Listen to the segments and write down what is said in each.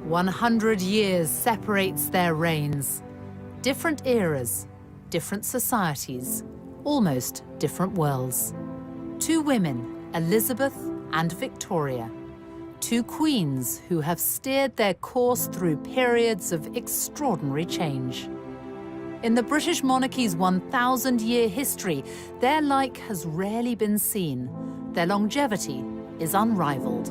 100 years separates their reigns. Different eras, different societies, almost different worlds. Two women, Elizabeth and Victoria. Two queens who have steered their course through periods of extraordinary change. In the British monarchy's 1,000-year history, their like has rarely been seen. Their longevity is unrivaled.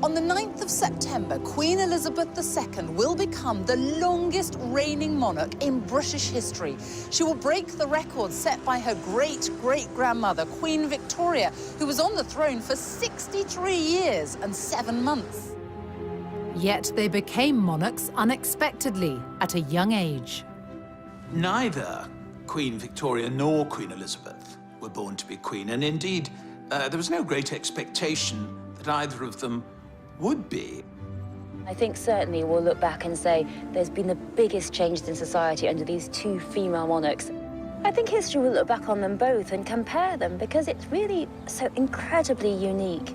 On the 9th of September, Queen Elizabeth II will become the longest reigning monarch in British history. She will break the record set by her great-great-grandmother, Queen Victoria, who was on the throne for 63 years and 7 months. Yet they became monarchs unexpectedly at a young age. Neither Queen Victoria nor Queen Elizabeth were born to be queen, and indeed, there was no great expectation that either of them would be. I think certainly we'll look back and say there's been the biggest changes in society under these two female monarchs. I think history will look back on them both and compare them because it's really so incredibly unique.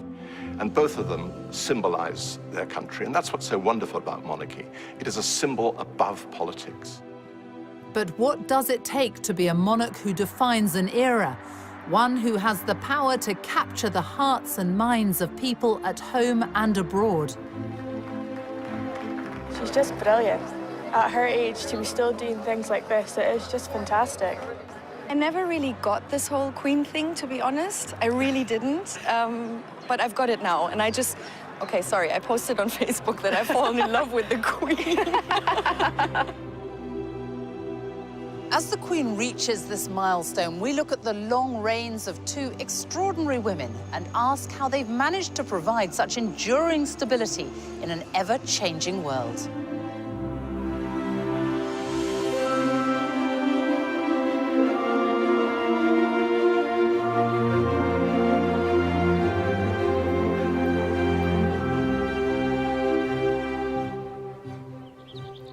And both of them symbolize their country, and that's what's so wonderful about monarchy. It is a symbol above politics. But what does it take to be a monarch who defines an era? One who has the power to capture the hearts and minds of people at home and abroad. She's just brilliant. At her age, to be still doing things like this, it is just fantastic. I never really got this whole Queen thing, to be honest. I really didn't. But I've got it now, and I just... Okay, sorry, I posted on Facebook that I've fallen in love with the Queen. As the Queen reaches this milestone, we look at the long reigns of two extraordinary women and ask how they've managed to provide such enduring stability in an ever-changing world.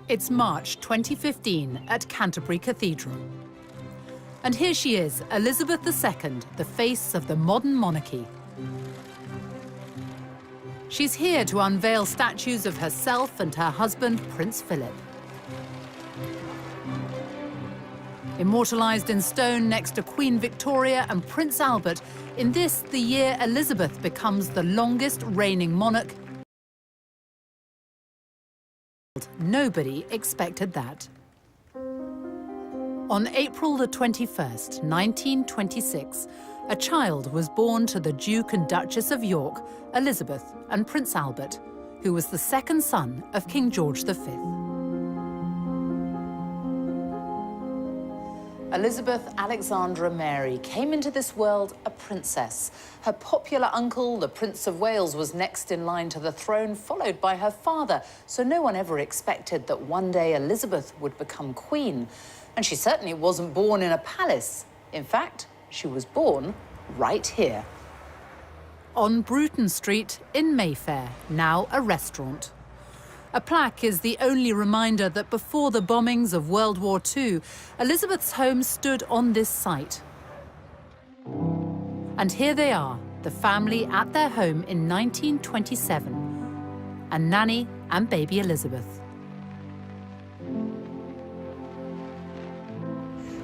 It's March 2015 at Canterbury Cathedral. And here she is, Elizabeth II, the face of the modern monarchy. She's here to unveil statues of herself and her husband, Prince Philip. Immortalized in stone next to Queen Victoria and Prince Albert, in this, the year Elizabeth becomes the longest reigning monarch. Nobody expected that. On April the 21st, 1926, a child was born to the Duke and Duchess of York, Elizabeth and Prince Albert, who was the second son of King George V. Elizabeth Alexandra Mary came into this world a princess. Her popular uncle, the Prince of Wales, was next in line to the throne, followed by her father. So no one ever expected that one day Elizabeth would become queen. And she certainly wasn't born in a palace. In fact, she was born right here. On Bruton Street in Mayfair, now a restaurant. A plaque is the only reminder that before the bombings of World War II, Elizabeth's home stood on this site. And here they are, the family at their home in 1927, and Nanny and baby Elizabeth.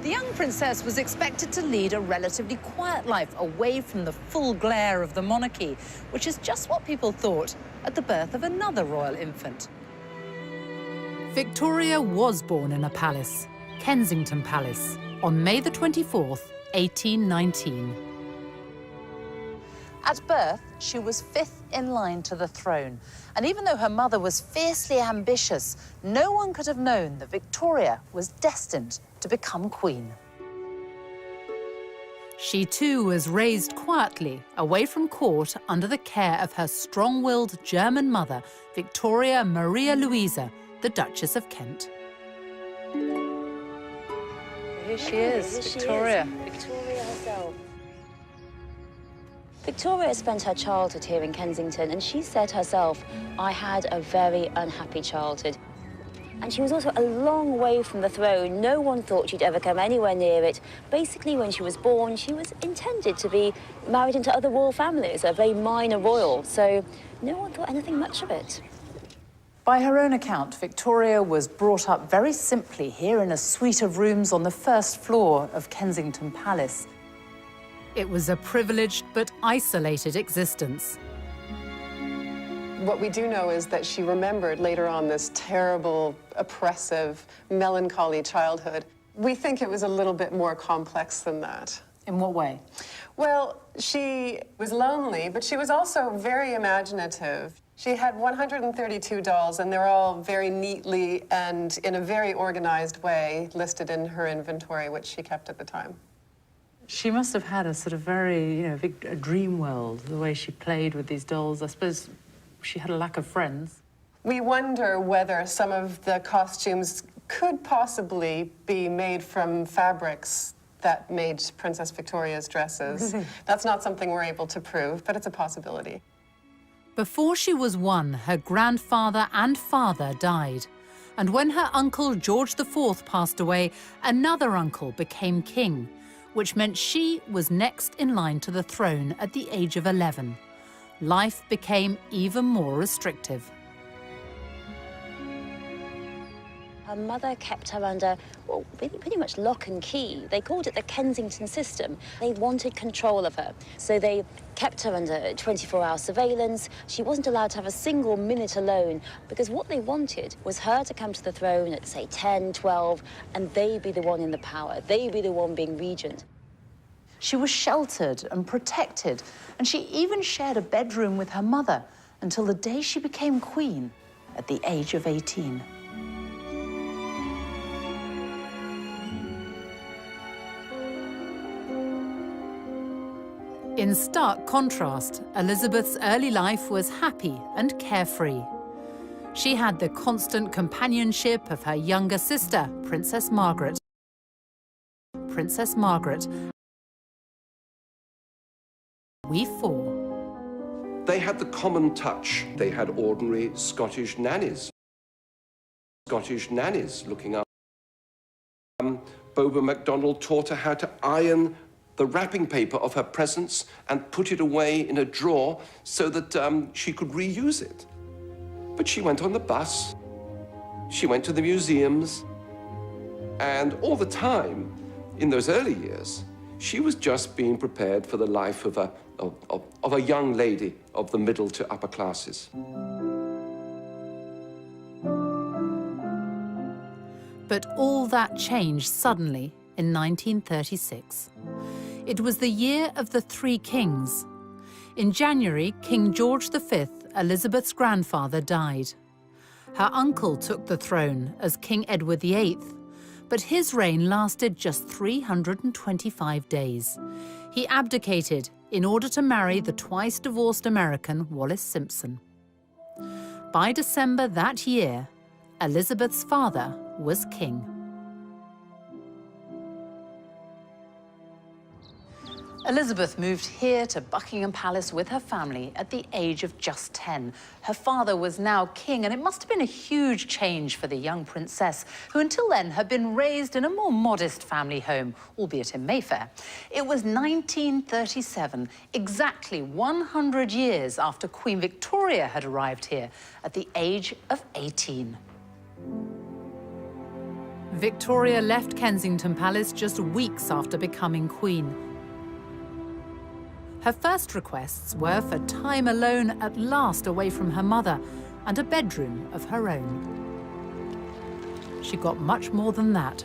The young princess was expected to lead a relatively quiet life away from the full glare of the monarchy, which is just what people thought at the birth of another royal infant. Victoria was born in a palace, Kensington Palace, on May the 24th, 1819. At birth, she was fifth in line to the throne. And even though her mother was fiercely ambitious, no one could have known that Victoria was destined to become queen. She too was raised quietly, away from court, under the care of her strong-willed German mother, Victoria Maria Louisa, the Duchess of Kent. Here she is, Victoria. Victoria herself. Victoria spent her childhood here in Kensington, and she said herself, "I had a very unhappy childhood." And she was also a long way from the throne. No one thought she'd ever come anywhere near it. Basically, when she was born, she was intended to be married into other royal families, a very minor royal, so no one thought anything much of it. By her own account, Victoria was brought up very simply here in a suite of rooms on the first floor of Kensington Palace. It was a privileged but isolated existence. What we do know is that she remembered later on this terrible, oppressive, melancholy childhood. We think it was a little bit more complex than that. In what way? Well, she was lonely, but she was also very imaginative. She had 132 dolls, and they're all very neatly and in a very organized way listed in her inventory, which she kept at the time. She must have had a sort of very, a dream world, the way she played with these dolls. I suppose she had a lack of friends. We wonder whether some of the costumes could possibly be made from fabrics that made Princess Victoria's dresses. That's not something we're able to prove, but it's a possibility. Before she was 1, her grandfather and father died. And when her uncle George IV passed away, another uncle became king, which meant she was next in line to the throne at the age of 11. Life became even more restrictive. Her mother kept her under, well, pretty much lock and key. They called it the Kensington system. They wanted control of her. So they kept her under 24-hour surveillance. She wasn't allowed to have a single minute alone, because what they wanted was her to come to the throne at, say, 10, 12, and they be the one in the power. They be the one being regent. She was sheltered and protected, and she even shared a bedroom with her mother until the day she became queen at the age of 18. In stark contrast, Elizabeth's early life was happy and carefree. She had the constant companionship of her younger sister, Princess Margaret. Princess Margaret. We four. They had the common touch. They had ordinary Scottish nannies. Scottish nannies looking up. Boba MacDonald taught her how to iron the wrapping paper of her presents and put it away in a drawer so that she could reuse it. But she went on the bus, she went to the museums, and all the time, in those early years, she was just being prepared for the life of a young lady of the middle to upper classes. But all that changed suddenly in 1936. It was the year of the Three Kings. In January, King George V, Elizabeth's grandfather, died. Her uncle took the throne as King Edward VIII, but his reign lasted just 325 days. He abdicated in order to marry the twice-divorced American Wallis Simpson. By December that year, Elizabeth's father was king. Elizabeth moved here to Buckingham Palace with her family at the age of just 10. Her father was now king, and it must have been a huge change for the young princess, who until then had been raised in a more modest family home, albeit in Mayfair. It was 1937, exactly 100 years after Queen Victoria had arrived here at the age of 18. Victoria left Kensington Palace just weeks after becoming queen. Her first requests were for time alone at last away from her mother and a bedroom of her own. She got much more than that.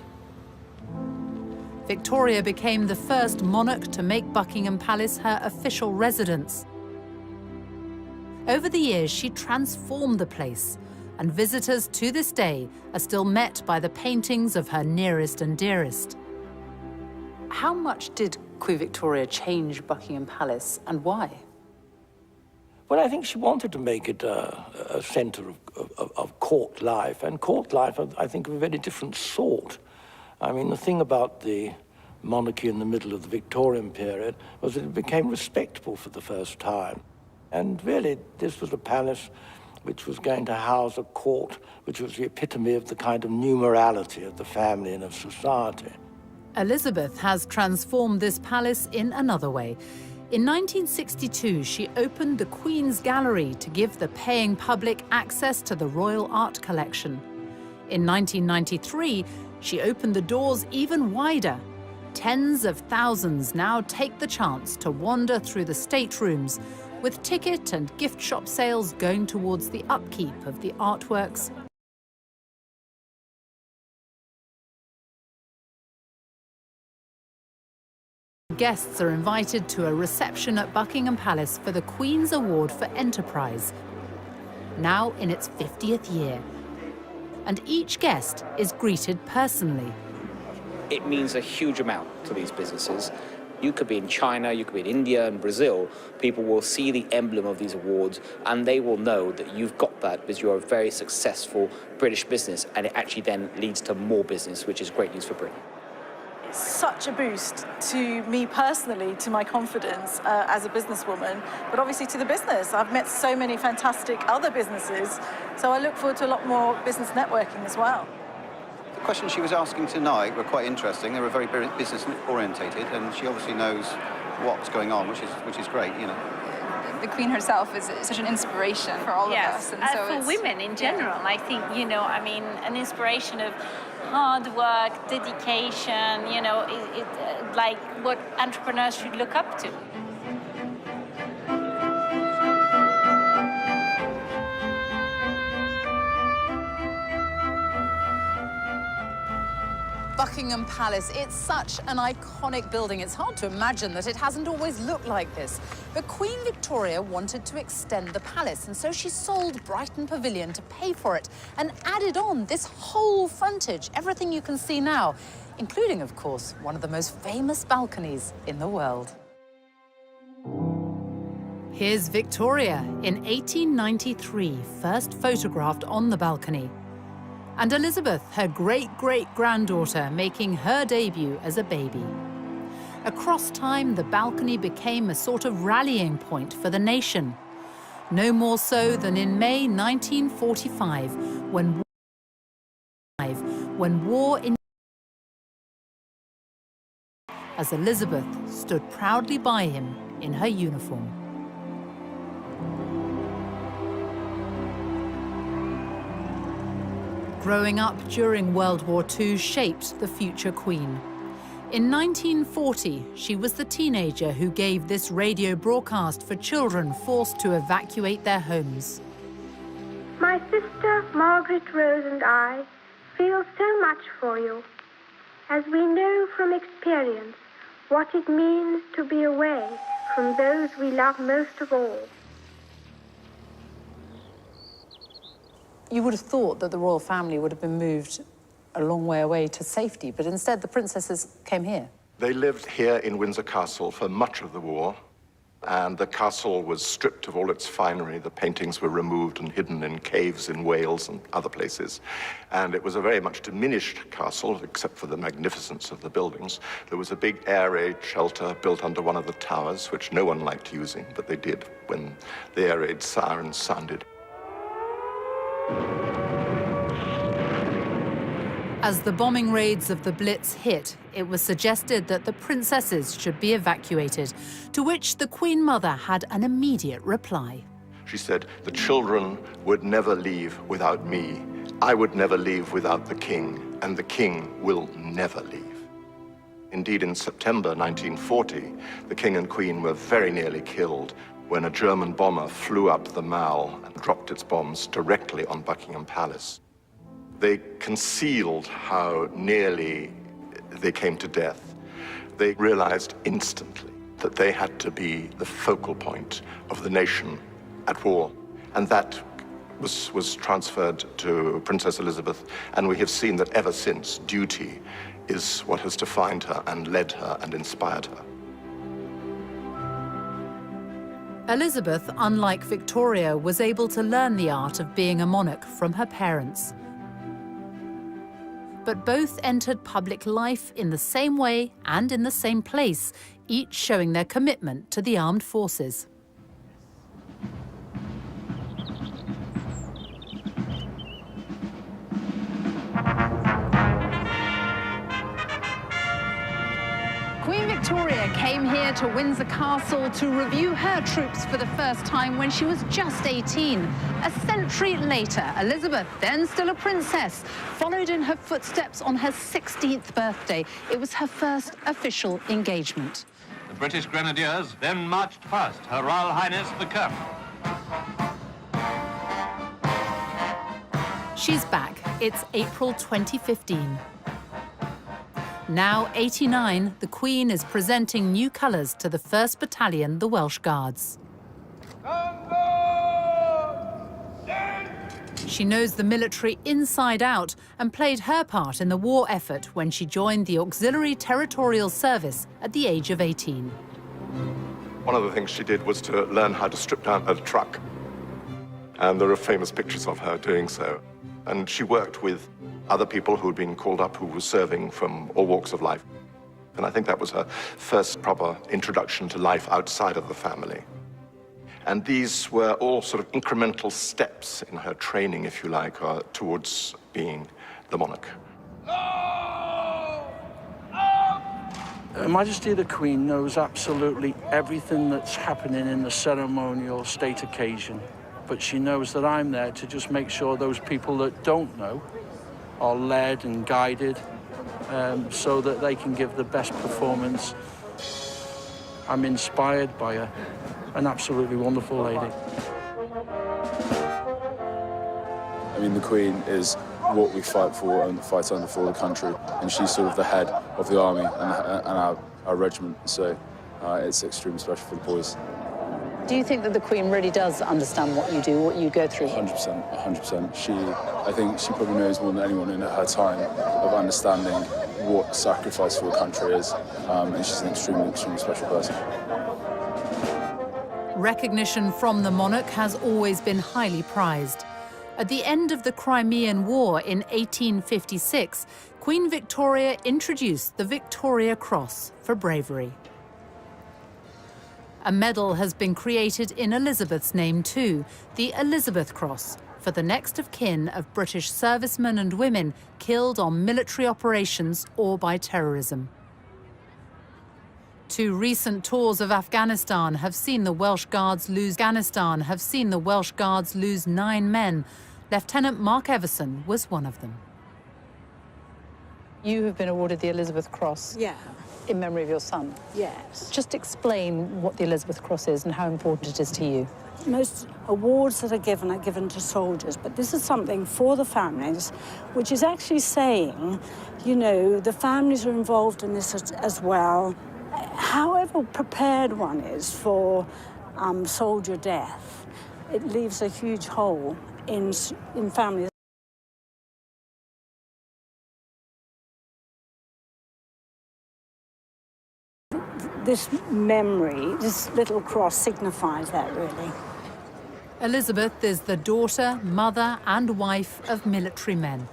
Victoria became the first monarch to make Buckingham Palace her official residence. Over the years, she transformed the place, and visitors to this day are still met by the paintings of her nearest and dearest. How much did Queen Victoria change Buckingham Palace, and why? Well, I think she wanted to make it a centre of court life, and court life, I think, of a very different sort. I mean, the thing about the monarchy in the middle of the Victorian period was that it became respectable for the first time. And really, this was a palace which was going to house a court which was the epitome of the kind of new morality of the family and of society. Elizabeth has transformed this palace in another way. In 1962, she opened the Queen's Gallery to give the paying public access to the royal art collection. In 1993, she opened the doors even wider. Tens of thousands now take the chance to wander through the staterooms, with ticket and gift shop sales going towards the upkeep of the artworks. Guests are invited to a reception at Buckingham Palace for the Queen's Award for Enterprise, now in its 50th year. And each guest is greeted personally. It means a huge amount to these businesses. You could be in China, you could be in India and Brazil. People will see the emblem of these awards and they will know that you've got that because you're a very successful British business, and it actually then leads to more business, which is great news for Britain. It's such a boost to me personally, to my confidence as a businesswoman, but obviously to the business. I've met so many fantastic other businesses, so I look forward to a lot more business networking as well. The questions she was asking tonight were quite interesting. They were very business orientated, and she obviously knows what's going on, which is great, you know. The Queen herself is such an inspiration for all of us. And so for women in general, I think, you know, I mean, an inspiration of hard work, dedication, you know, like what entrepreneurs should look up to. Buckingham Palace, it's such an iconic building. It's hard to imagine that it hasn't always looked like this. But Queen Victoria wanted to extend the palace, and so she sold Brighton Pavilion to pay for it and added on this whole frontage, everything you can see now, including, of course, one of the most famous balconies in the world. Here's Victoria in 1893, first photographed on the balcony. And Elizabeth, her great-great-granddaughter, making her debut as a baby. Across time, the balcony became a sort of rallying point for the nation. No more so than in May 1945, when war in... as Elizabeth stood proudly by him in her uniform. Growing up during World War II shaped the future Queen. In 1940, she was the teenager who gave this radio broadcast for children forced to evacuate their homes. My sister Margaret Rose and I feel so much for you, as we know from experience what it means to be away from those we love most of all. You would have thought that the royal family would have been moved a long way away to safety, but instead the princesses came here. They lived here in Windsor Castle for much of the war, and the castle was stripped of all its finery. The paintings were removed and hidden in caves in Wales and other places. And it was a very much diminished castle, except for the magnificence of the buildings. There was a big air raid shelter built under one of the towers, which no one liked using, but they did when the air raid sirens sounded. As the bombing raids of the Blitz hit, it was suggested that the princesses should be evacuated, to which the Queen Mother had an immediate reply. She said, "The children would never leave without me. I would never leave without the king, and the king will never leave." Indeed, in September 1940, the king and queen were very nearly killed when a German bomber flew up the Mall and dropped its bombs directly on Buckingham Palace. They concealed how nearly they came to death. They realized instantly that they had to be the focal point of the nation at war. And that was transferred to Princess Elizabeth, and we have seen that ever since, duty is what has defined her and led her and inspired her. Elizabeth, unlike Victoria, was able to learn the art of being a monarch from her parents. But both entered public life in the same way and in the same place, each showing their commitment to the armed forces. Queen Victoria came here to Windsor Castle to review her troops for the first time when she was just 18. A century later, Elizabeth, then still a princess, followed in her footsteps on her 16th birthday. It was her first official engagement. The British Grenadiers then marched past Her Royal Highness the Colonel. She's back. It's April 2015. Now 89, the Queen is presenting new colours to the 1st Battalion, the Welsh Guards. She knows the military inside out and played her part in the war effort when she joined the Auxiliary Territorial Service at the age of 18. One of the things she did was to learn how to strip down her truck. And there are famous pictures of her doing so. And she worked with other people who had been called up who were serving from all walks of life. And I think that was her first proper introduction to life outside of the family. And these were all sort of incremental steps in her training, if you like, towards being the monarch. Her Majesty the Queen knows absolutely everything that's happening in the ceremonial state occasion. But she knows that I'm there to just make sure those people that don't know are led and guided so that they can give the best performance. I'm inspired by her, an absolutely wonderful lady. I mean, the Queen is what we fight for and fight under for the country, and she's sort of the head of the army and our regiment, so it's extremely special for the boys. Do you think that the Queen really does understand what you do, what you go through? 100%, 100%. I think she probably knows more than anyone in her time of understanding what sacrifice for the country is, and she's an extremely special person. Recognition from the monarch has always been highly prized. At the end of the Crimean War in 1856, Queen Victoria introduced the Victoria Cross for bravery. A medal has been created in Elizabeth's name too, the Elizabeth Cross, for the next of kin of British servicemen and women killed on military operations or by terrorism. 2 recent tours of Afghanistan have seen the Welsh Guards lose 9 men. Lieutenant Mark Everson was one of them. You have been awarded the Elizabeth Cross. Yeah. In memory of your son. Yes. Just explain what the Elizabeth Cross is and how important it is to you. Most awards that are given to soldiers, but this is something for the families, which is actually saying, you know, the families are involved in this as well. However prepared one is for soldier death, it leaves a huge hole in families. This memory, this little cross signifies that, really. Elizabeth is the daughter, mother and wife of military men.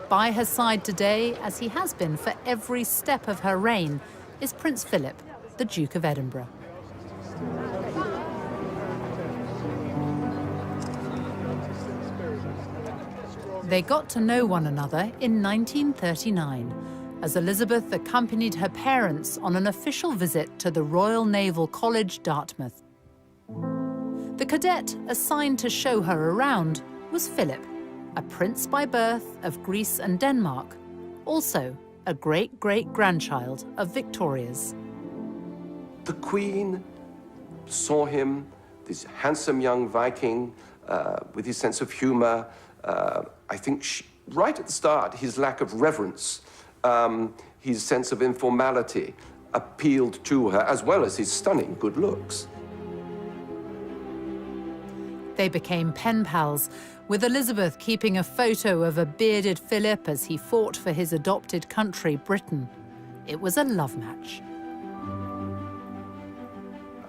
By her side today, as he has been for every step of her reign, is Prince Philip, the Duke of Edinburgh. They got to know one another in 1939, as Elizabeth accompanied her parents on an official visit to the Royal Naval College, Dartmouth. The cadet assigned to show her around was Philip, a prince by birth of Greece and Denmark, also a great-great-grandchild of Victoria's. The Queen saw him, this handsome young Viking with his sense of humor. I think right at the start, his lack of reverence, his sense of informality appealed to her, as well as his stunning good looks. They became pen pals, with Elizabeth keeping a photo of a bearded Philip as he fought for his adopted country, Britain. It was a love match.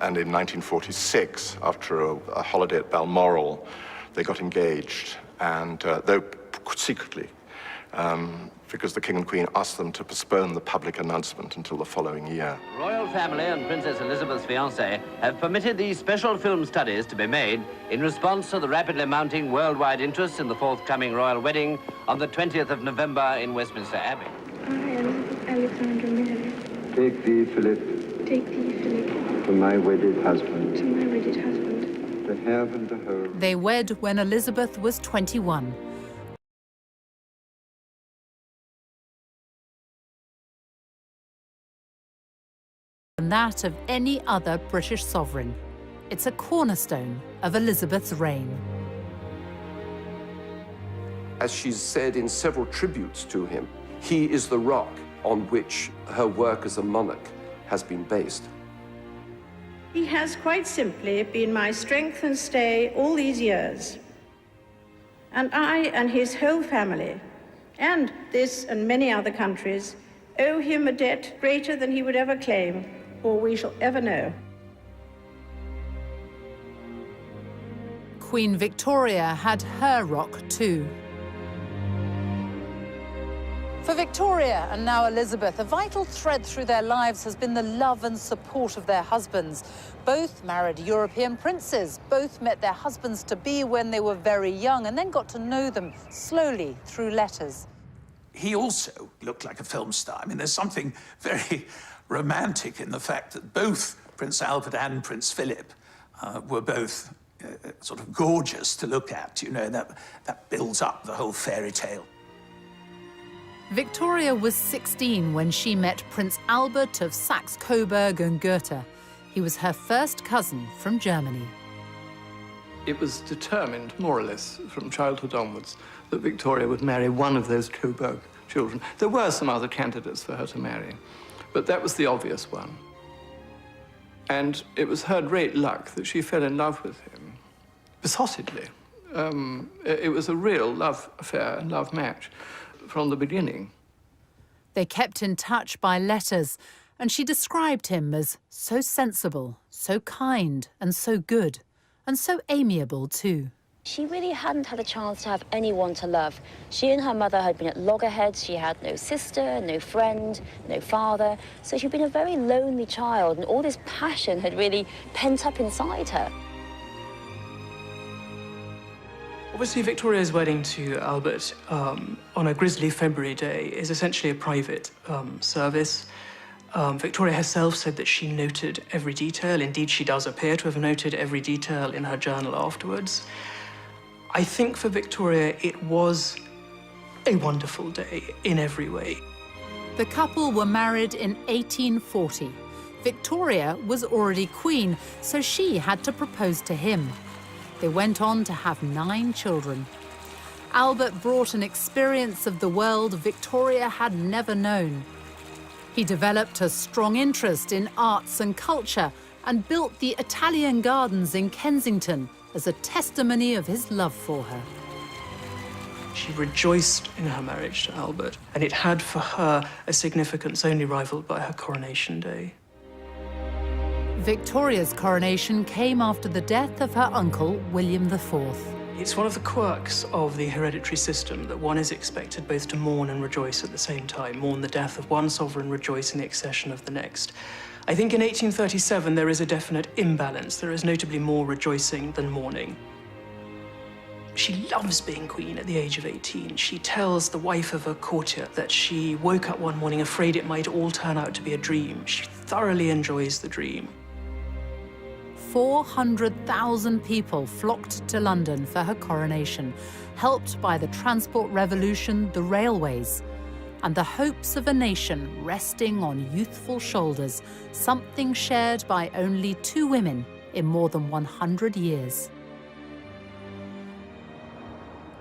And in 1946, after a holiday at Balmoral, they got engaged, and though secretly, because the King and Queen asked them to postpone the public announcement until the following year. Royal family and Princess Elizabeth's fiancé have permitted these special film studies to be made in response to the rapidly mounting worldwide interest in the forthcoming royal wedding on the 20th of November in Westminster Abbey. I am Alexandra Mary. Take thee, Philip, Take thee, Philip, to my wedded husband, to my wedded husband. to have and to hold. They wed when Elizabeth was 21. And that of any other British sovereign. It's a cornerstone of Elizabeth's reign. As she's said in several tributes to him, he is the rock on which her work as a monarch has been based. He has quite simply been my strength and stay all these years. And I and his whole family, and this and many other countries, owe him a debt greater than he would ever claim, or we shall ever know. Queen Victoria had her rock too. For Victoria and now Elizabeth, a vital thread through their lives has been the love and support of their husbands. Both married European princes, both met their husbands-to-be when they were very young and then got to know them slowly through letters. He also looked like a film star. I mean, there's something very romantic in the fact that both Prince Albert and Prince Philip were both sort of gorgeous to look at. You know, that builds up the whole fairy tale. Victoria was 16 when she met Prince Albert of Saxe-Coburg and Gotha. He was her first cousin from Germany. It was determined, more or less, from childhood onwards, that Victoria would marry one of those Coburg children. There were some other candidates for her to marry, but that was the obvious one. And it was her great luck that she fell in love with him, besottedly. It was a real love affair and love match from the beginning. They kept in touch by letters, and she described him as so sensible, so kind, and so good, and so amiable too. She really hadn't had a chance to have anyone to love. She and her mother had been at loggerheads. She had no sister, no friend, no father. So she'd been a very lonely child, and all this passion had really pent up inside her. Obviously, Victoria's wedding to Albert on a grisly February day is essentially a private service. Victoria herself said that she noted every detail. Indeed, she does appear to have noted every detail in her journal afterwards. I think for Victoria, it was a wonderful day in every way. The couple were married in 1840. Victoria was already queen, so she had to propose to him. They went on to have 9 children. Albert brought an experience of the world Victoria had never known. He developed a strong interest in arts and culture and built the Italian Gardens in Kensington as a testimony of his love for her. She rejoiced in her marriage to Albert, and it had for her a significance only rivaled by her coronation day. Victoria's coronation came after the death of her uncle, William IV. It's one of the quirks of the hereditary system that one is expected both to mourn and rejoice at the same time, mourn the death of one sovereign, rejoice in the accession of the next. I think in 1837 there is a definite imbalance. There is notably more rejoicing than mourning. She loves being queen at the age of 18. She tells the wife of a courtier that she woke up one morning afraid it might all turn out to be a dream. She thoroughly enjoys the dream. 400,000 people flocked to London for her coronation, helped by the transport revolution, the railways, and the hopes of a nation resting on youthful shoulders, something shared by only 2 women in more than 100 years.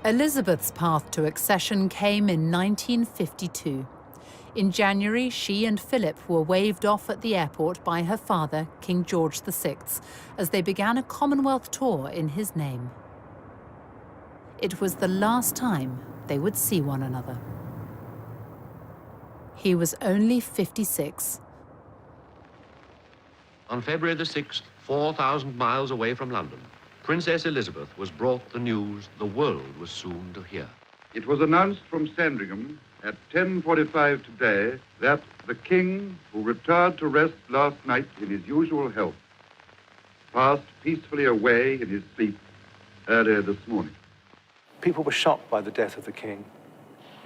Elizabeth's path to accession came in 1952. In January, she and Philip were waved off at the airport by her father, King George VI, as they began a Commonwealth tour in his name. It was the last time they would see one another. He was only 56. On February the 6th, 4,000 miles away from London, Princess Elizabeth was brought the news the world was soon to hear. It was announced from Sandringham at 10:45 today that the King, who retired to rest last night in his usual health, passed peacefully away in his sleep earlier this morning. People were shocked by the death of the King.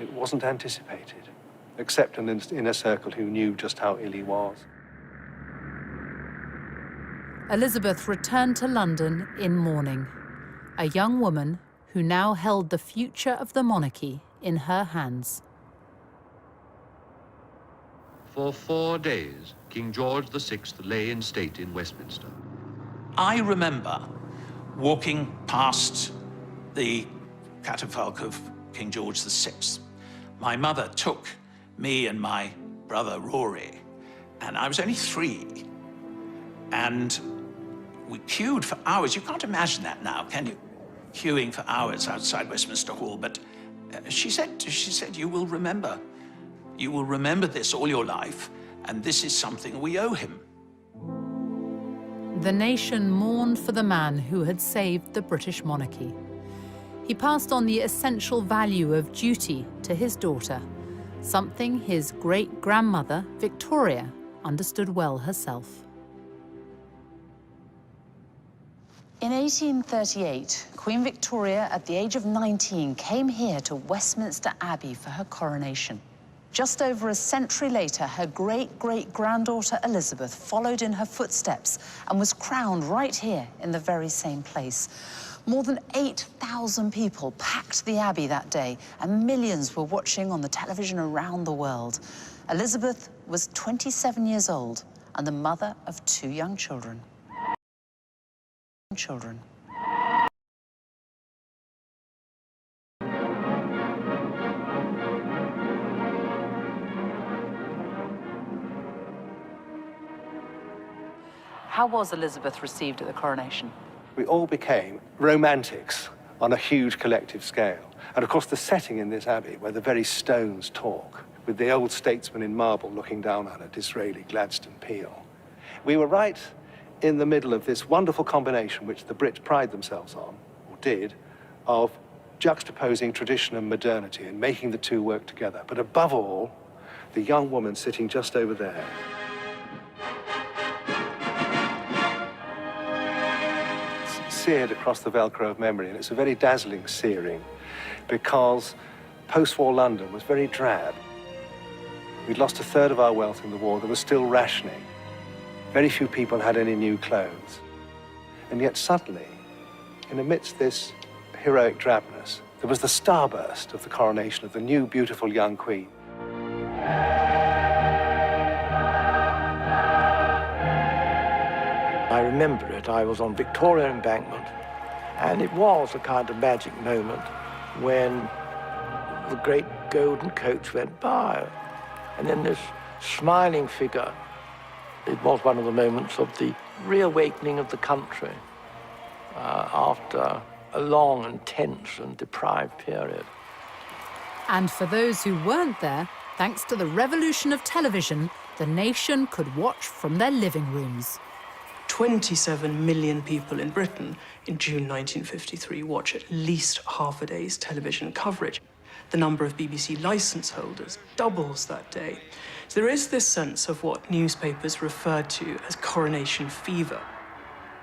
It wasn't anticipated, except in an inner circle who knew just how ill he was. Elizabeth returned to London in mourning, a young woman who now held the future of the monarchy in her hands. For 4 days, King George VI lay in state in Westminster. I remember walking past the catafalque of King George VI. My mother took me and my brother Rory, and I was only 3. And we queued for hours. You can't imagine that now, can you? Queuing for hours outside Westminster Hall. But she said, you will remember. You will remember this all your life, and this is something we owe him. The nation mourned for the man who had saved the British monarchy. He passed on the essential value of duty to his daughter, something his great-grandmother, Victoria, understood well herself. In 1838, Queen Victoria, at the age of 19, came here to Westminster Abbey for her coronation. Just over a century later, her great-great-granddaughter Elizabeth followed in her footsteps and was crowned right here in the very same place. More than 8,000 people packed the Abbey that day, and millions were watching on the television around the world. Elizabeth was 27 years old and the mother of 2 young children. How was Elizabeth received at the coronation? We all became romantics on a huge collective scale. And of course, the setting in this abbey, where the very stones talk, with the old statesman in marble looking down on it, Disraeli, Gladstone, Peel. We were right in the middle of this wonderful combination, which the Brits pride themselves on, or did, of juxtaposing tradition and modernity and making the two work together. But above all, the young woman sitting just over there, seared across the Velcro of memory, and it's a very dazzling searing because post-war London was very drab. We'd lost 1/3 of our wealth in the war. There was still rationing. Very few people had any new clothes. And yet suddenly, in amidst this heroic drabness, there was the starburst of the coronation of the new, beautiful young queen. I remember it. I was on Victoria Embankment, and it was a kind of magic moment when the great golden coach went by, and then this smiling figure. It was one of the moments of the reawakening of the country after a long and tense and deprived period. And for those who weren't there, thanks to the revolution of television, the nation could watch from their living rooms. 27 million people in Britain in June 1953 watch at least half a day's television coverage. The number of BBC licence holders doubles that day. So there is this sense of what newspapers refer to as coronation fever.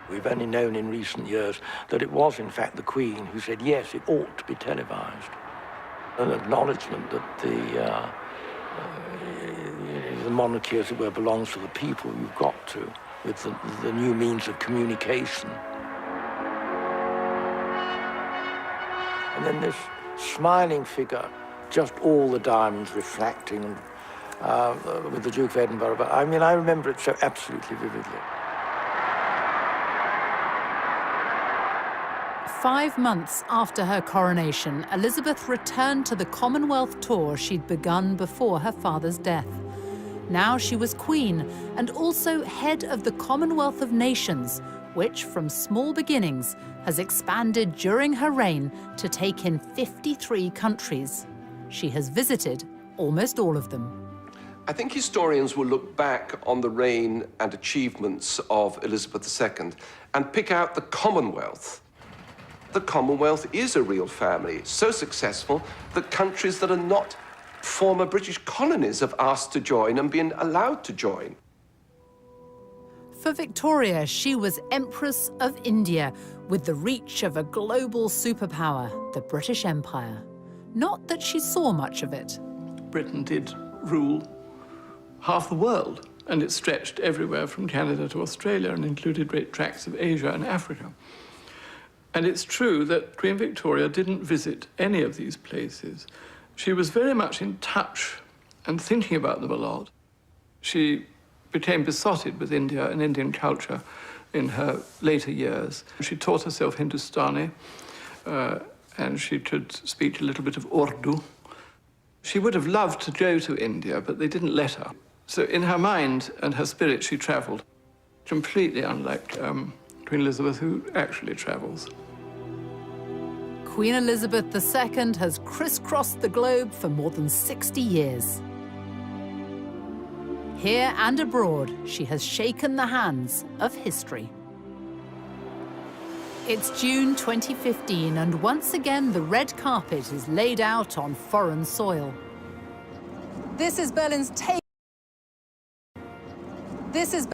We've only known in recent years that it was, in fact, the Queen who said, yes, it ought to be televised. An acknowledgement that the monarchy, as it were, belongs to the people. You've got to, with the new means of communication. And then this smiling figure, just all the diamonds reflecting, with the Duke of Edinburgh. But I mean, I remember it so absolutely vividly. 5 months after her coronation, Elizabeth returned to the Commonwealth tour she'd begun before her father's death. Now she was Queen and also head of the Commonwealth of Nations, which, from small beginnings, has expanded during her reign to take in 53 countries. She has visited almost all of them. I think historians will look back on the reign and achievements of Elizabeth II and pick out the Commonwealth. The Commonwealth is a real family, so successful that countries that are not former British colonies have asked to join and been allowed to join. For Victoria, she was Empress of India, with the reach of a global superpower, the British Empire. Not that she saw much of it. Britain did rule half the world And it stretched everywhere from Canada to Australia and included great tracts of Asia and Africa. And it's true that Queen Victoria didn't visit any of these places. She was very much in touch and thinking about them a lot. She became besotted with India and Indian culture in her later years. She taught herself Hindustani, and she could speak a little bit of Urdu. She would have loved to go to India, but they didn't let her. So in her mind and her spirit, she traveled, completely unlike Queen Elizabeth, who actually travels. Queen Elizabeth II has crisscrossed the globe for more than 60 years. Here and abroad, she has shaken the hands of history. It's June 2015, and once again, the red carpet is laid out on foreign soil. This is Berlin's take. This is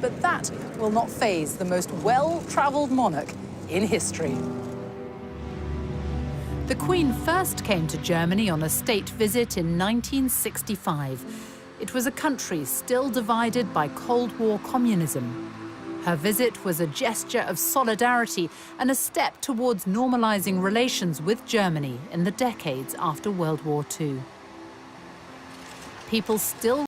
but that will not faze the most well-travelled monarch in history. The Queen first came to Germany on a state visit in 1965. It was a country still divided by Cold War communism. Her visit was a gesture of solidarity and a step towards normalizing relations with Germany in the decades after World War II. People still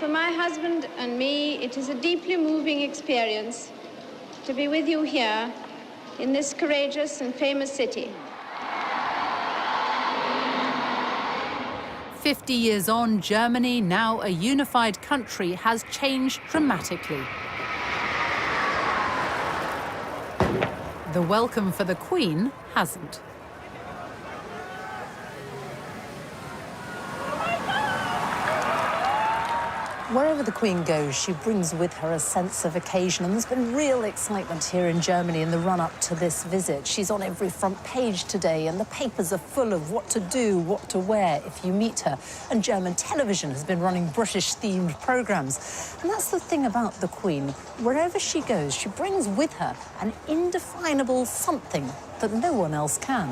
For my husband and me, it is a deeply moving experience to be with you here in this courageous and famous city. 50 years on, Germany, now a unified country, has changed dramatically. The welcome for the Queen hasn't. Wherever the Queen goes, she brings with her a sense of occasion, and there's been real excitement here in Germany in the run-up to this visit. She's on every front page today, and the papers are full of what to do, what to wear if you meet her. And German television has been running British-themed programmes. And that's the thing about the Queen. Wherever she goes, she brings with her an indefinable something that no one else can.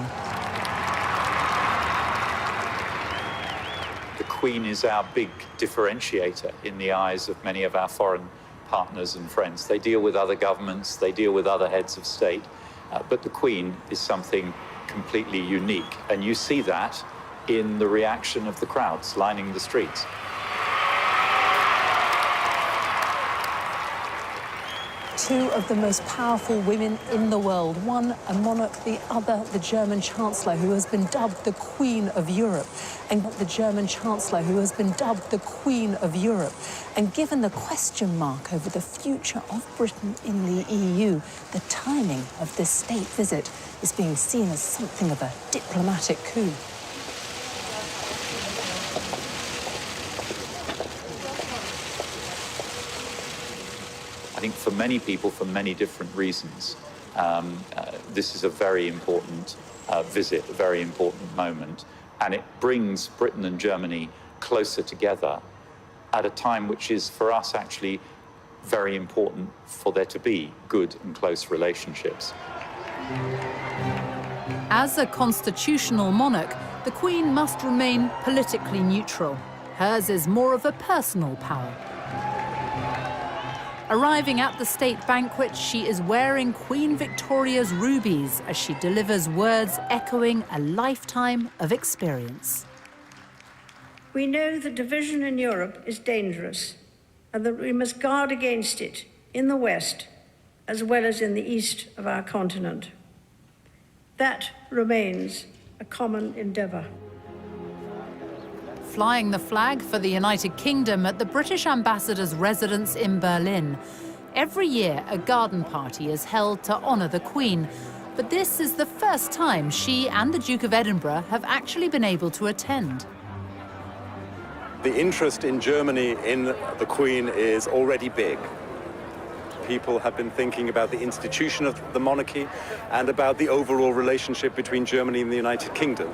The Queen is our big differentiator in the eyes of many of our foreign partners and friends. They deal with other governments, they deal with other heads of state, but the Queen is something completely unique. And you see that in the reaction of the crowds lining the streets. Two of the most powerful women in the world, one a monarch, the other the German Chancellor, who has been dubbed the Queen of Europe, and the German Chancellor, who has been dubbed the Queen of Europe. And given the question mark over the future of Britain in the EU, the timing of this state visit is being seen as something of a diplomatic coup. I think for many people, for many different reasons, this is a very important visit, a very important moment, and it brings Britain and Germany closer together at a time which is, for us, actually very important for there to be good and close relationships. As a constitutional monarch, the Queen must remain politically neutral. Hers is more of a personal power. Arriving at the state banquet, she is wearing Queen Victoria's rubies as she delivers words echoing a lifetime of experience. We know that division in Europe is dangerous and that we must guard against it in the West as well as in the east of our continent. That remains a common endeavour. Flying the flag for the United Kingdom at the British ambassador's residence in Berlin. Every year, a garden party is held to honour the Queen, but this is the first time she and the Duke of Edinburgh have actually been able to attend. The interest in Germany in the Queen is already big. People have been thinking about the institution of the monarchy and about the overall relationship between Germany and the United Kingdom.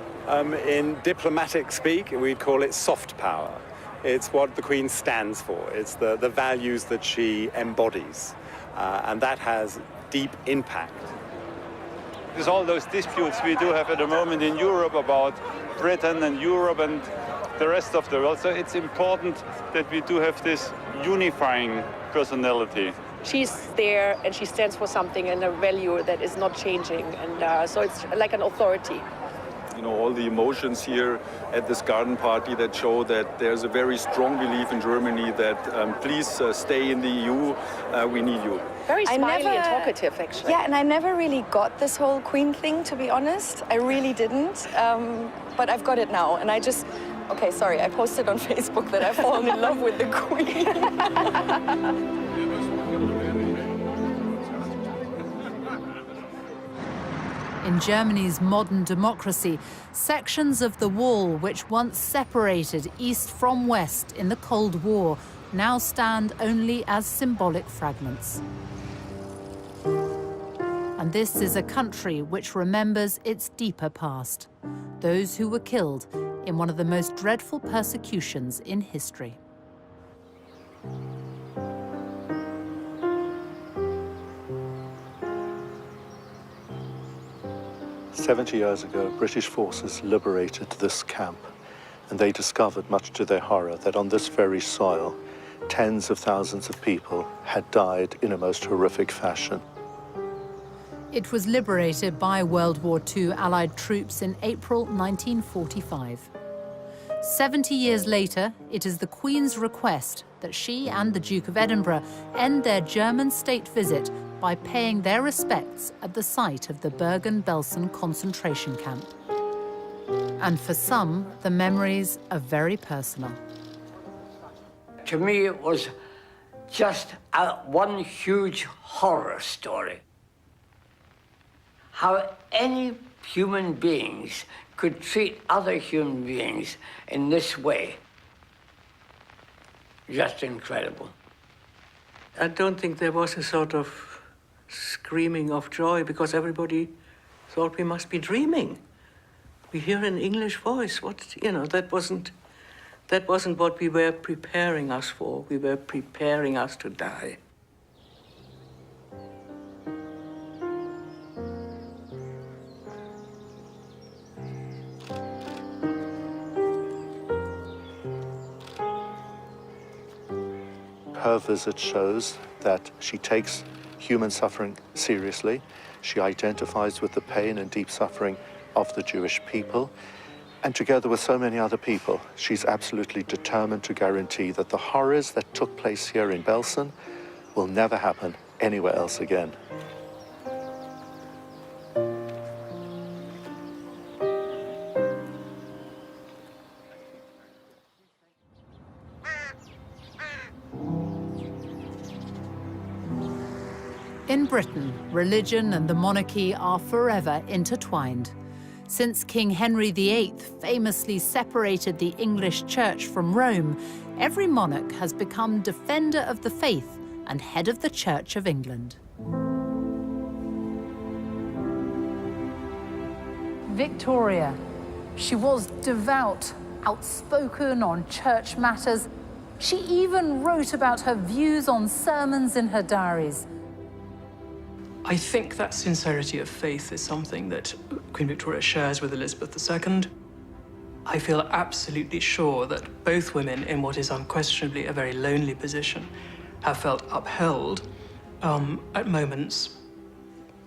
In diplomatic speak, we'd call it soft power. It's what the Queen stands for. It's the values that she embodies, and that has deep impact. There's all those disputes we do have at the moment in Europe about Britain and Europe and the rest of the world. So it's important that we do have this unifying personality. She's there and she stands for something and a value that is not changing. And so it's like an authority. You know, all the emotions here at this garden party that show that there's a very strong belief in Germany that please stay in the EU, we need you. Very smiley and talkative, actually. Yeah, and I never really got this whole Queen thing, to be honest. I really didn't. But I've got it now, and I just... Okay, sorry, I posted on Facebook that I've fallen in love with the Queen. In Germany's modern democracy, sections of the wall which once separated East from West in the Cold War now stand only as symbolic fragments. And this is a country which remembers its deeper past, those who were killed in one of the most dreadful persecutions in history. 70 years ago, British forces liberated this camp, and they discovered, much to their horror, that on this very soil, tens of thousands of people had died in a most horrific fashion. It was liberated by World War II Allied troops in April 1945. 70 years later, it is the Queen's request that she and the Duke of Edinburgh end their German state visit by paying their respects at the site of the Bergen-Belsen concentration camp. And for some, the memories are very personal. To me, it was just one huge horror story. How any human beings could treat other human beings in this way. Just incredible. I don't think there was a sort of screaming of joy because everybody thought we must be dreaming. We hear an English voice. That wasn't what we were preparing us for. We were preparing us to die. her visit shows that she takes human suffering seriously. She identifies with the pain and deep suffering of the Jewish people. And together with so many other people, she's absolutely determined to guarantee that the horrors that took place here in Belsen will never happen anywhere else again. In Britain, religion and the monarchy are forever intertwined. Since King Henry VIII famously separated the English Church from Rome, every monarch has become defender of the faith and head of the Church of England. Victoria. She was devout, outspoken on church matters. She even wrote about her views on sermons in her diaries. I think that sincerity of faith is something that Queen Victoria shares with Elizabeth II. I feel absolutely sure that both women, in what is unquestionably a very lonely position, have felt upheld at moments,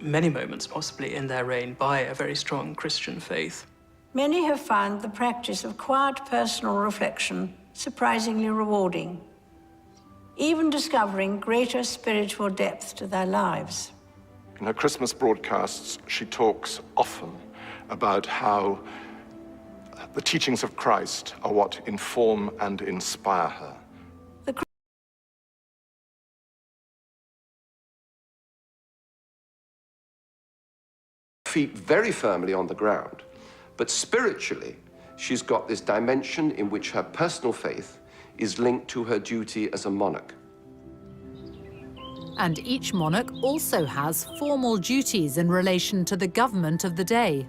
many moments possibly in their reign, by a very strong Christian faith. Many have found the practice of quiet personal reflection surprisingly rewarding, even discovering greater spiritual depth to their lives. In her Christmas broadcasts, she talks often about how the teachings of Christ are what inform and inspire her. Feet very firmly on the ground, but spiritually, she's got this dimension in which her personal faith is linked to her duty as a monarch. And each monarch also has formal duties in relation to the government of the day.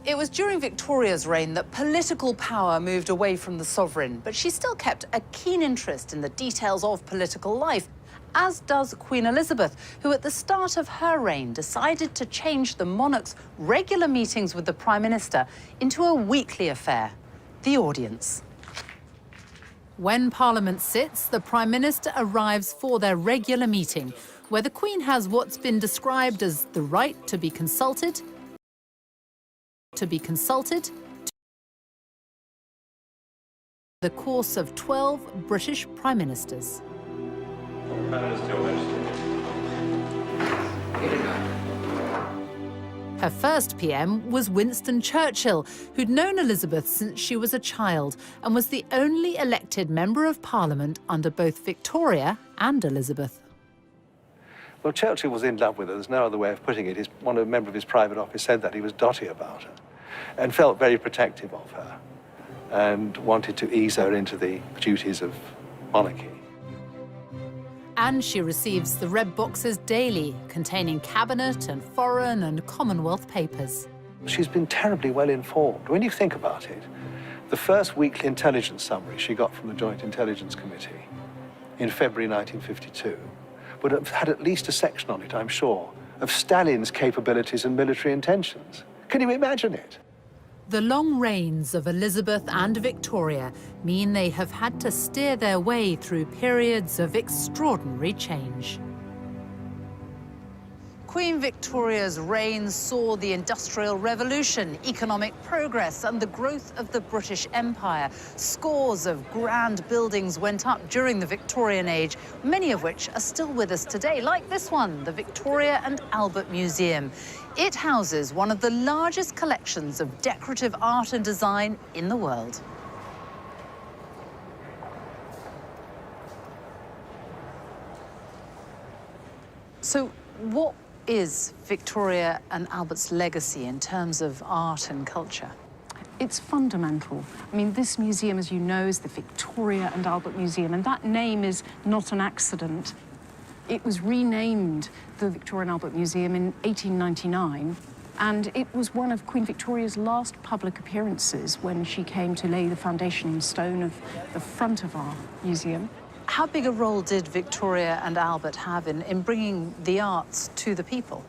It was during Victoria's reign that political power moved away from the sovereign, but she still kept a keen interest in the details of political life, as does Queen Elizabeth, who at the start of her reign decided to change the monarch's regular meetings with the Prime Minister into a weekly affair, the audience. When Parliament sits, the Prime Minister arrives for their regular meeting, where the Queen has what's been described as the right to be consulted, the course of 12 British Prime Ministers. Her first PM was Winston Churchill, who'd known Elizabeth since she was a child and was the only elected Member of Parliament under both Victoria and Elizabeth. Well, Churchill was in love with her. There's no other way of putting it. A member of his private office said that he was dotty about her and felt very protective of her and wanted to ease her into the duties of monarchy. And she receives the red boxes daily, containing cabinet and foreign and Commonwealth papers. She's been terribly well informed. When you think about it, the first weekly intelligence summary she got from the Joint Intelligence Committee in February 1952 would have had at least a section on it, I'm sure, of Stalin's capabilities and military intentions. Can you imagine it? The long reigns of Elizabeth and Victoria mean they have had to steer their way through periods of extraordinary change. Queen Victoria's reign saw the Industrial Revolution, economic progress, and the growth of the British Empire. Scores of grand buildings went up during the Victorian age, many of which are still with us today, like this one, the Victoria and Albert Museum. It houses one of the largest collections of decorative art and design in the world. So, what is Victoria and Albert's legacy in terms of art and culture? It's fundamental. I mean, this museum, as you know, is the Victoria and Albert Museum, and that name is not an accident. It was renamed the Victoria and Albert Museum in 1899, and it was one of Queen Victoria's last public appearances when she came to lay the foundation stone of the front of our museum. How big a role did Victoria and Albert have in bringing the arts to the people?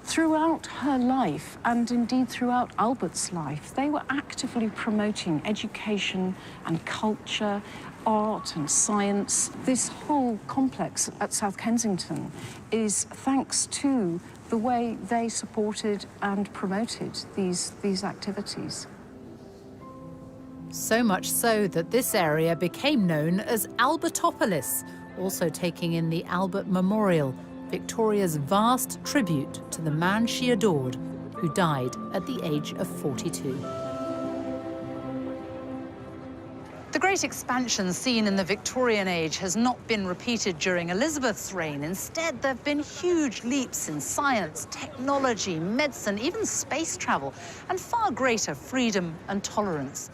Throughout her life, and indeed throughout Albert's life, they were actively promoting education and culture, art and science. This whole complex at South Kensington is thanks to the way they supported and promoted these activities. So much so that this area became known as Albertopolis, also taking in the Albert Memorial, Victoria's vast tribute to the man she adored, who died at the age of 42. The great expansion seen in the Victorian age has not been repeated during Elizabeth's reign. Instead, there have been huge leaps in science, technology, medicine, even space travel, and far greater freedom and tolerance.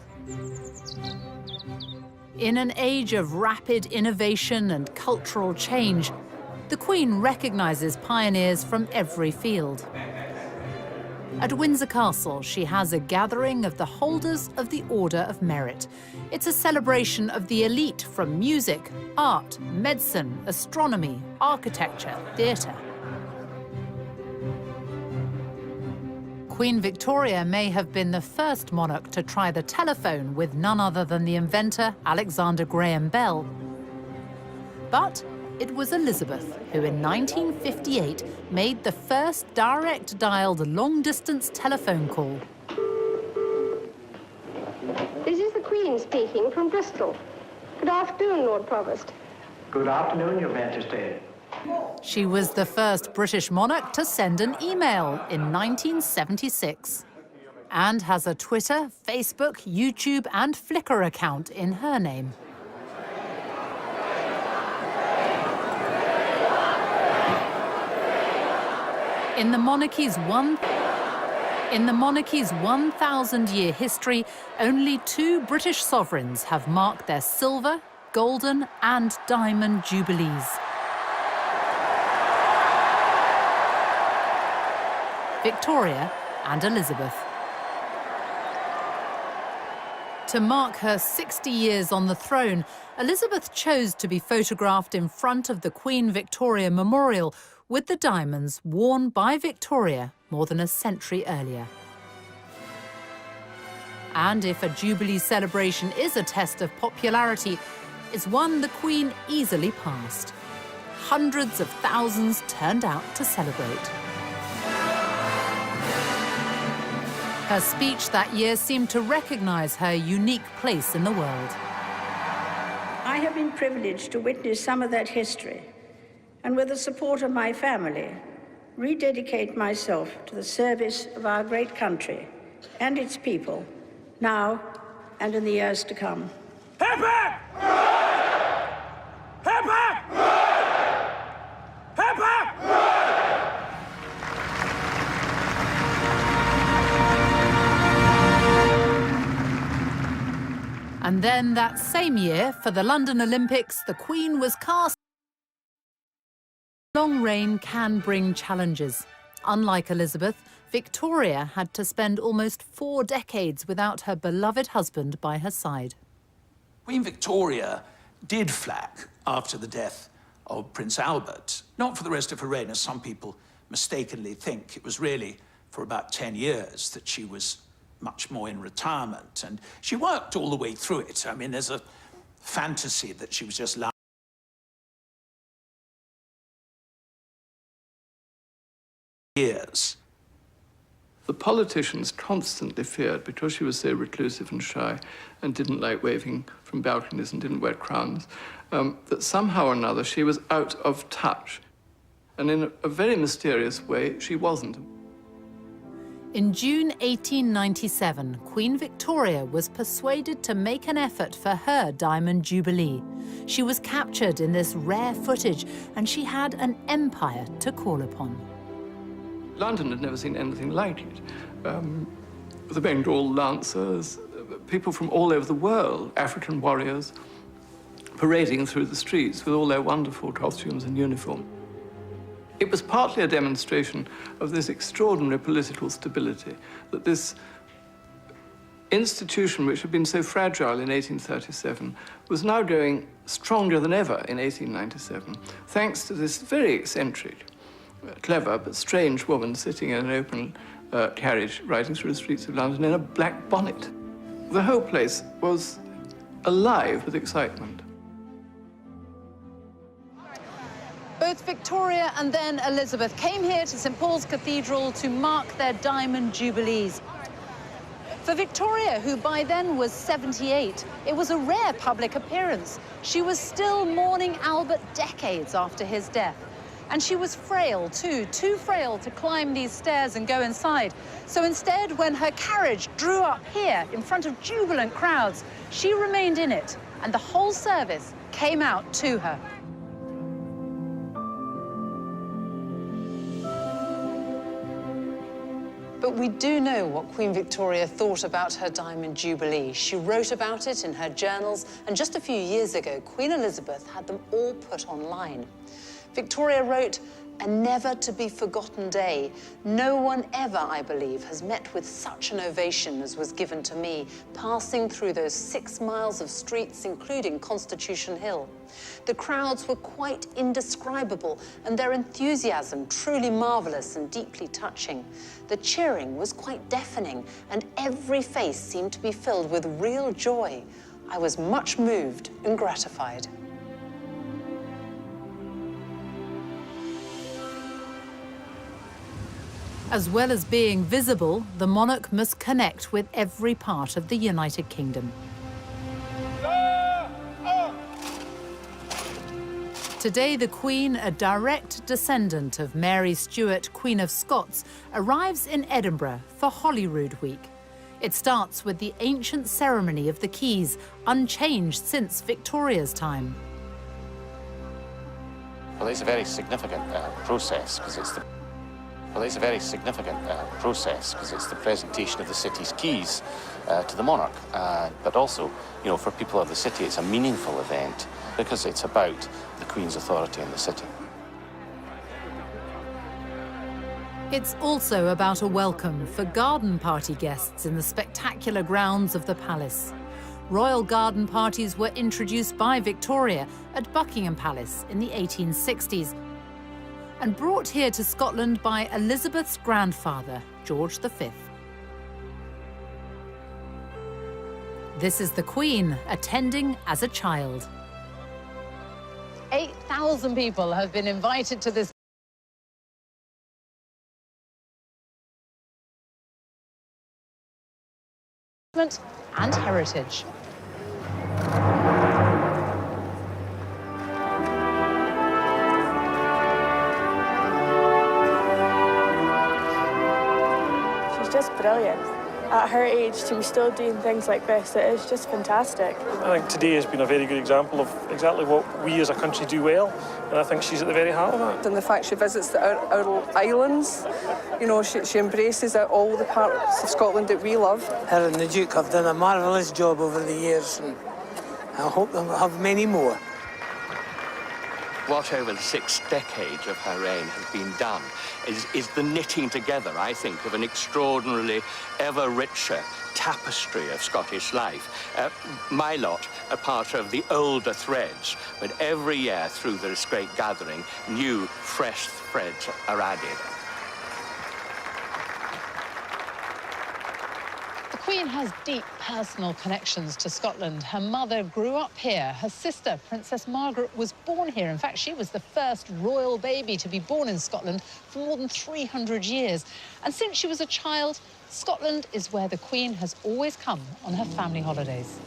In an age of rapid innovation and cultural change, the Queen recognises pioneers from every field. At Windsor Castle, she has a gathering of the holders of the Order of Merit. It's a celebration of the elite from music, art, medicine, astronomy, architecture, theatre. Queen Victoria may have been the first monarch to try the telephone with none other than the inventor Alexander Graham Bell. But it was Elizabeth who, in 1958, made the first direct-dialed long-distance telephone call. This is the Queen speaking from Bristol. Good afternoon, Lord Provost. Good afternoon, Your Majesty. She was the first British monarch to send an email in 1976, and has a Twitter, Facebook, YouTube, and Flickr account in her name. In the monarchy's 1,000-year history, only 2 British sovereigns have marked their silver, golden, and diamond jubilees. Victoria and Elizabeth. To mark her 60 years on the throne, Elizabeth chose to be photographed in front of the Queen Victoria Memorial with the diamonds worn by Victoria more than a century earlier. And if a Jubilee celebration is a test of popularity, it's one the Queen easily passed. Hundreds of thousands turned out to celebrate. Her speech that year seemed to recognise her unique place in the world. I have been privileged to witness some of that history, and with the support of my family, rededicate myself to the service of our great country and its people, now and in the years to come. Hip hip! Hip hip! Hip hip! And then that same year, for the London Olympics, the Queen was cast. Long reign can bring challenges. Unlike Elizabeth, Victoria had to spend almost 4 decades without her beloved husband by her side. Queen Victoria did flack after the death of Prince Albert, not for the rest of her reign, as some people mistakenly think. It was really for about 10 years that she was much more in retirement, and she worked all the way through it. I mean, there's a fantasy that she was just years. The politicians constantly feared, because she was so reclusive and shy and didn't like waving from balconies and didn't wear crowns, that somehow or another she was out of touch. And in a very mysterious way, she wasn't. In June 1897, Queen Victoria was persuaded to make an effort for her Diamond Jubilee. She was captured in this rare footage, and she had an empire to call upon. London had never seen anything like it. The Bengal Lancers, people from all over the world, African warriors, parading through the streets with all their wonderful costumes and uniform. It was partly a demonstration of this extraordinary political stability, that this institution, which had been so fragile in 1837, was now going stronger than ever in 1897, thanks to this very eccentric clever but strange woman sitting in an open carriage riding through the streets of London in a black bonnet. The whole place was alive with excitement. Both Victoria and then Elizabeth came here to St Paul's Cathedral to mark their Diamond Jubilees. For Victoria, who by then was 78, it was a rare public appearance. She was still mourning Albert decades after his death. And she was frail, too frail to climb these stairs and go inside. So instead, when her carriage drew up here in front of jubilant crowds, she remained in it, and the whole service came out to her. But we do know what Queen Victoria thought about her Diamond Jubilee. She wrote about it in her journals, and just a few years ago, Queen Elizabeth had them all put online. Victoria wrote, "A never-to-be-forgotten day. No one ever, I believe, has met with such an ovation as was given to me, passing through those 6 miles of streets, including Constitution Hill. The crowds were quite indescribable, and their enthusiasm truly marvelous and deeply touching. The cheering was quite deafening, and every face seemed to be filled with real joy. I was much moved and gratified." As well as being visible, the monarch must connect with every part of the United Kingdom. Today, the Queen, a direct descendant of Mary Stuart, Queen of Scots, arrives in Edinburgh for Holyrood Week. It starts with the ancient ceremony of the Keys, unchanged since Victoria's time. Well, it's a very significant process because it's the presentation of the city's keys to the monarch. But also, you know, for people of the city, it's a meaningful event because it's about the Queen's authority in the city. It's also about a welcome for garden party guests in the spectacular grounds of the palace. Royal garden parties were introduced by Victoria at Buckingham Palace in the 1860s and brought here to Scotland by Elizabeth's grandfather, George V. This is the Queen attending as a child. 8,000 people have been invited to this and heritage. She's just brilliant. At her age, to be still doing things like this, it is just fantastic. I think today has been a very good example of exactly what we as a country do well, and I think she's at the very heart of it. And the fact she visits our islands, you know, she embraces all the parts of Scotland that we love. Her and the Duke have done a marvellous job over the years, and I hope they'll have many more. What over the 6 decades of her reign has been done is the knitting together, I think, of an extraordinarily ever richer tapestry of Scottish life. My lot are part of the older threads, but every year through this great gathering, new, fresh threads are added. The Queen has deep personal connections to Scotland. Her mother grew up here. Her sister, Princess Margaret, was born here. In fact, she was the first royal baby to be born in Scotland for more than 300 years. And since she was a child, Scotland is where the Queen has always come on her family holidays.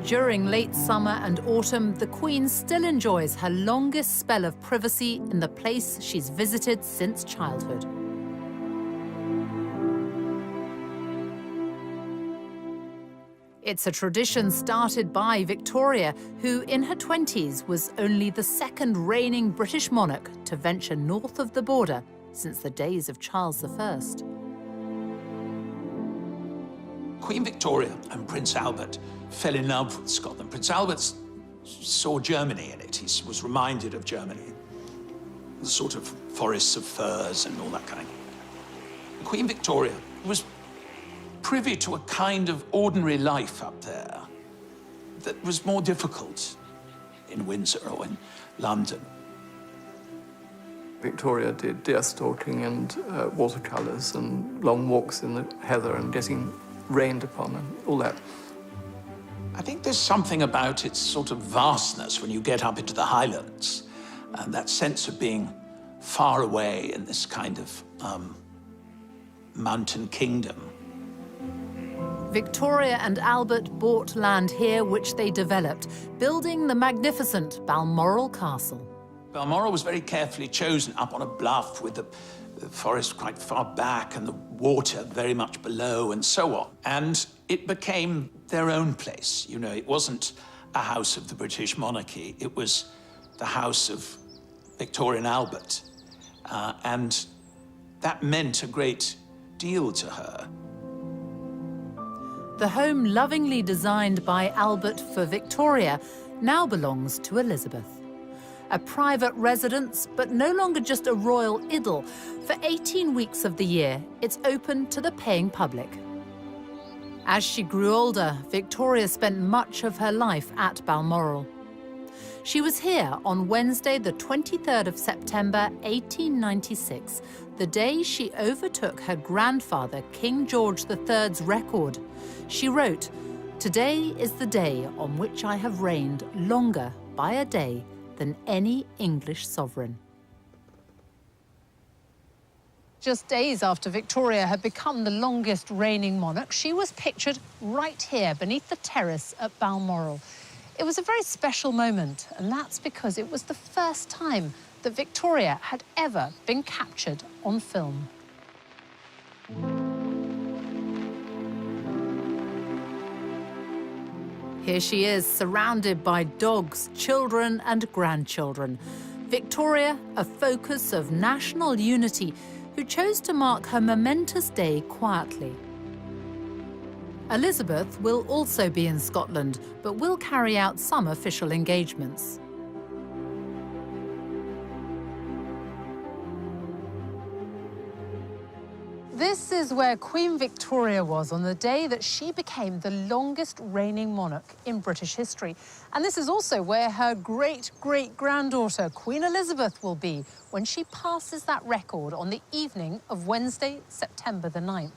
During late summer and autumn, the Queen still enjoys her longest spell of privacy in the place she's visited since childhood. It's a tradition started by Victoria, who in her 20s was only the second reigning British monarch to venture north of the border since the days of Charles I. Queen Victoria and Prince Albert fell in love with Scotland. Prince Albert saw Germany in it. He was reminded of Germany, the sort of forests of firs and all that kind of thing. Queen Victoria was privy to a kind of ordinary life up there that was more difficult in Windsor or in London. Victoria did deer stalking and watercolours and long walks in the heather and getting rained upon and all that. I think there's something about its sort of vastness when you get up into the Highlands, and that sense of being far away in this kind of mountain kingdom. Victoria and Albert bought land here, which they developed, building the magnificent Balmoral Castle. Balmoral was very carefully chosen up on a bluff with the forest quite far back and the water very much below and so on. And it became their own place. You know, it wasn't a house of the British monarchy. It was the house of Victoria and Albert. And that meant a great deal to her. The home lovingly designed by Albert for Victoria now belongs to Elizabeth. A private residence, but no longer just a royal idyll. For 18 weeks of the year, it's open to the paying public. As she grew older, Victoria spent much of her life at Balmoral. She was here on Wednesday, the 23rd of September, 1896, the day she overtook her grandfather, King George III's record. She wrote, "Today is the day on which I have reigned longer by a day than any English sovereign." Just days after Victoria had become the longest reigning monarch, she was pictured right here beneath the terrace at Balmoral. It was a very special moment, and that's because it was the first time that Victoria had ever been captured on film. Here she is, surrounded by dogs, children and grandchildren. Victoria, a focus of national unity, who chose to mark her momentous day quietly. Elizabeth will also be in Scotland, but will carry out some official engagements. This is where Queen Victoria was on the day that she became the longest reigning monarch in British history. And this is also where her great-great-granddaughter, Queen Elizabeth, will be when she passes that record on the evening of Wednesday, September the 9th.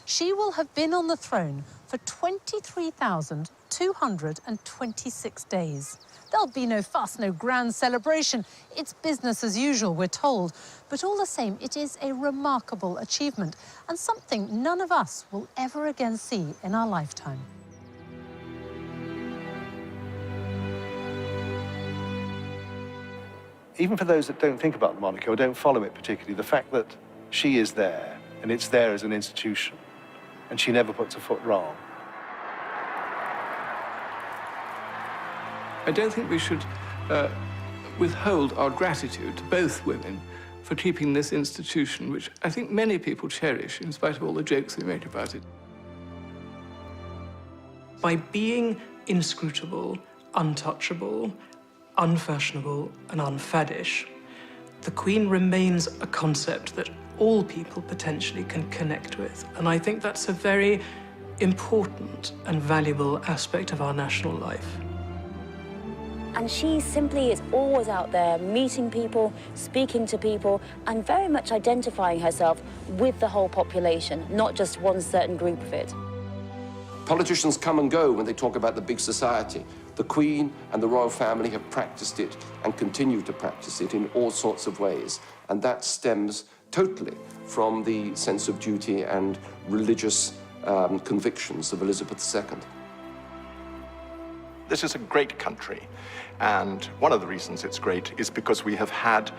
She will have been on the throne for 23,226 days. There'll be no fuss, no grand celebration. It's business as usual, we're told. But all the same, it is a remarkable achievement and something none of us will ever again see in our lifetime. Even for those that don't think about the monarchy or don't follow it particularly, the fact that she is there and it's there as an institution and she never puts a foot wrong. I don't think we should withhold our gratitude to both women for keeping this institution, which I think many people cherish, in spite of all the jokes we make about it. By being inscrutable, untouchable, unfashionable and unfaddish, the Queen remains a concept that all people potentially can connect with. And I think that's a very important and valuable aspect of our national life. And she simply is always out there, meeting people, speaking to people, and very much identifying herself with the whole population, not just one certain group of it. Politicians come and go when they talk about the big society. The Queen and the royal family have practiced it and continue to practice it in all sorts of ways. And that stems totally from the sense of duty and religious convictions of Elizabeth II. This is a great country, and one of the reasons it's great is because we have had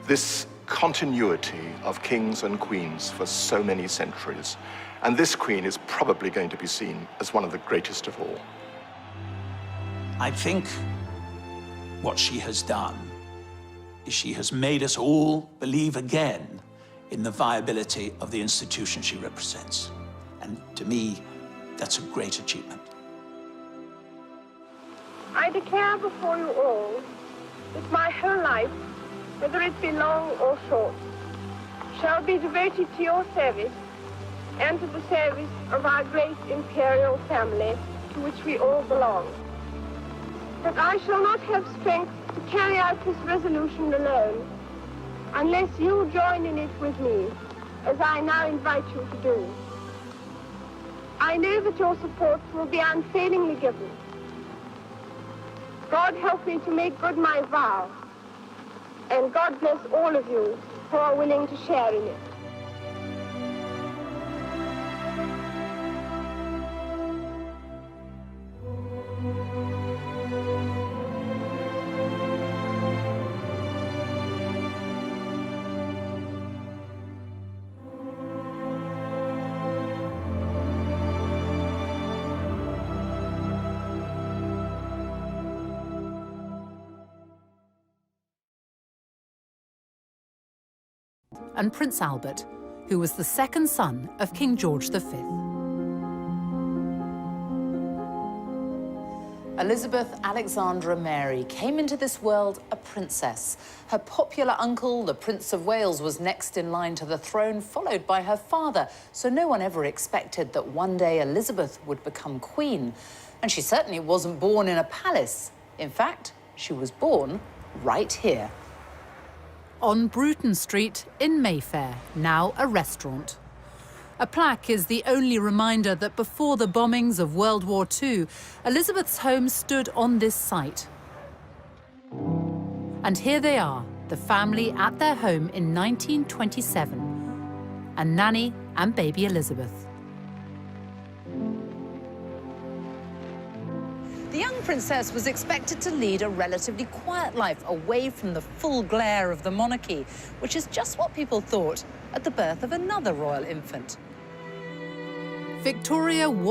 this continuity of kings and queens for so many centuries. And this queen is probably going to be seen as one of the greatest of all. I think what she has done is she has made us all believe again in the viability of the institution she represents. And to me, that's a great achievement. I declare before you all that my whole life, whether it be long or short, shall be devoted to your service and to the service of our great imperial family to which we all belong. That I shall not have strength to carry out this resolution alone, unless you join in it with me, as I now invite you to do. I know that your support will be unfailingly given. God help me to make good my vow, and God bless all of you who are willing to share in it. And Prince Albert, who was the second son of King George V. Elizabeth Alexandra Mary came into this world a princess. Her popular uncle, the Prince of Wales, was next in line to the throne, followed by her father. So no one ever expected that one day Elizabeth would become queen. And she certainly wasn't born in a palace. In fact, she was born right here. On Bruton Street in Mayfair, now a restaurant. A plaque is the only reminder that before the bombings of World War II, Elizabeth's home stood on this site. And here they are, the family at their home in 1927, and Nanny and baby Elizabeth. The young princess was expected to lead a relatively quiet life away from the full glare of the monarchy, which is just what people thought at the birth of another royal infant. Victoria